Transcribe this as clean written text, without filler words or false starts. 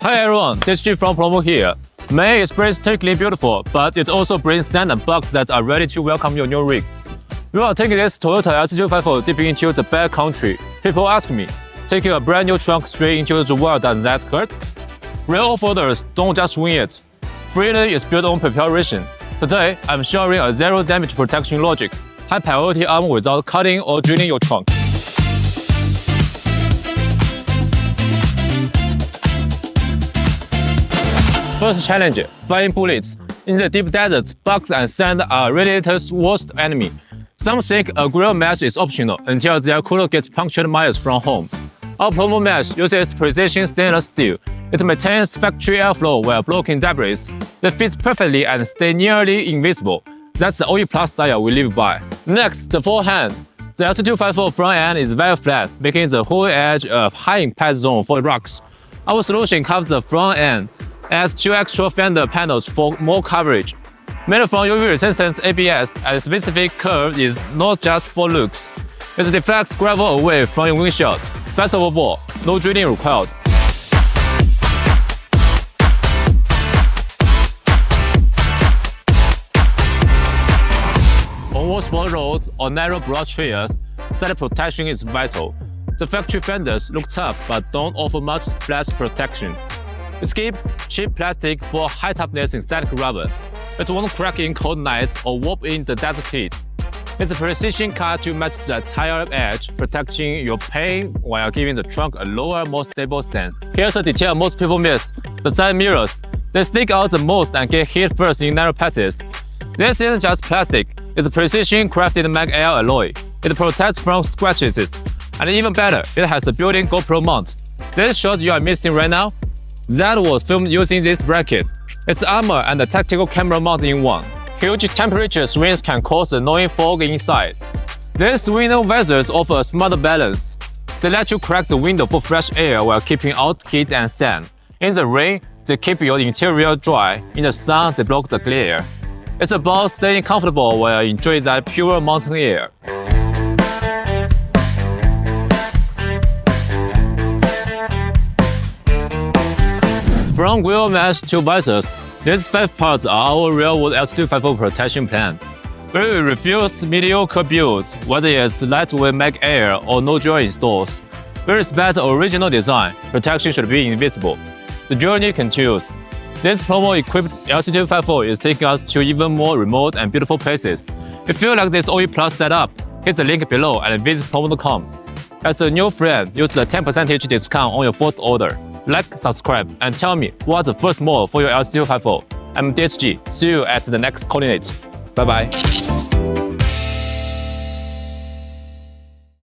Hi everyone, this is G from Plomor here. May is breathtakingly beautiful, but it also brings sand and bugs that are ready to welcome your new rig. We are taking this Toyota LC250 deep into the back country. People ask me, taking a brand new trunk straight into the wild, does that hurt? Real off-roaders don't just wing it. Freely is built on preparation. Today, I'm sharing a zero damage protection logic, high priority armor without cutting or drilling your trunk. First challenge, firing bullets. In the deep deserts, bugs and sand are radiator's worst enemy. Some think a grill mesh is optional until their cooler gets punctured miles from home. Our Plomor mesh uses precision stainless steel. It maintains factory airflow while blocking debris. It fits perfectly and stays nearly invisible. That's the only plus style we live by. Next, the forehand. The LC250 front end is very flat, making the whole edge a high impact zone for rocks. Our solution covers the front end, adds 2 extra fender panels for more coverage. Made from UV-resistant ABS, and specific curve is not just for looks. It deflects gravel away from your windshield. Best of all, no drilling required. On all small roads or narrow broad trails, side protection is vital. The factory fenders look tough but don't offer much splash protection. Skip cheap plastic for high-toughness synthetic rubber. It won't crack in cold nights or warp in the desert heat. It's a precision cut to match the tire edge, protecting your paint while giving the trunk a lower, more stable stance. Here's a detail most people miss: the side mirrors. They stick out the most and get hit first in narrow passes. This isn't just plastic, it's a precision-crafted mag-air alloy. It protects from scratches, and even better, it has a built-in GoPro mount. This shot you are missing right now? That was filmed using this bracket. It's armor and a tactical camera mount in one. Huge temperature swings can cause annoying fog inside. These window visors offer a smart balance. They let you crack the window for fresh air while keeping out heat and sand. In the rain, they keep your interior dry. In the sun, they block the glare. It's about staying comfortable while enjoying that pure mountain air. From grill mesh to visors, these 5 parts are our real-world LC250 protection plan. We refuse mediocre builds, whether it's lightweight mag-air or no-drill installs. We respect the original design. Protection should be invisible. The journey continues. This Plomor-equipped LC250 is taking us to even more remote and beautiful places. If you like this OE Plus setup, hit the link below and visit Plomor.com. As a new friend, use the 10% discount on your first order. Like, subscribe, and tell me what's the first model for your LC250. I'm DHG. See you at the next coordinate. Bye bye.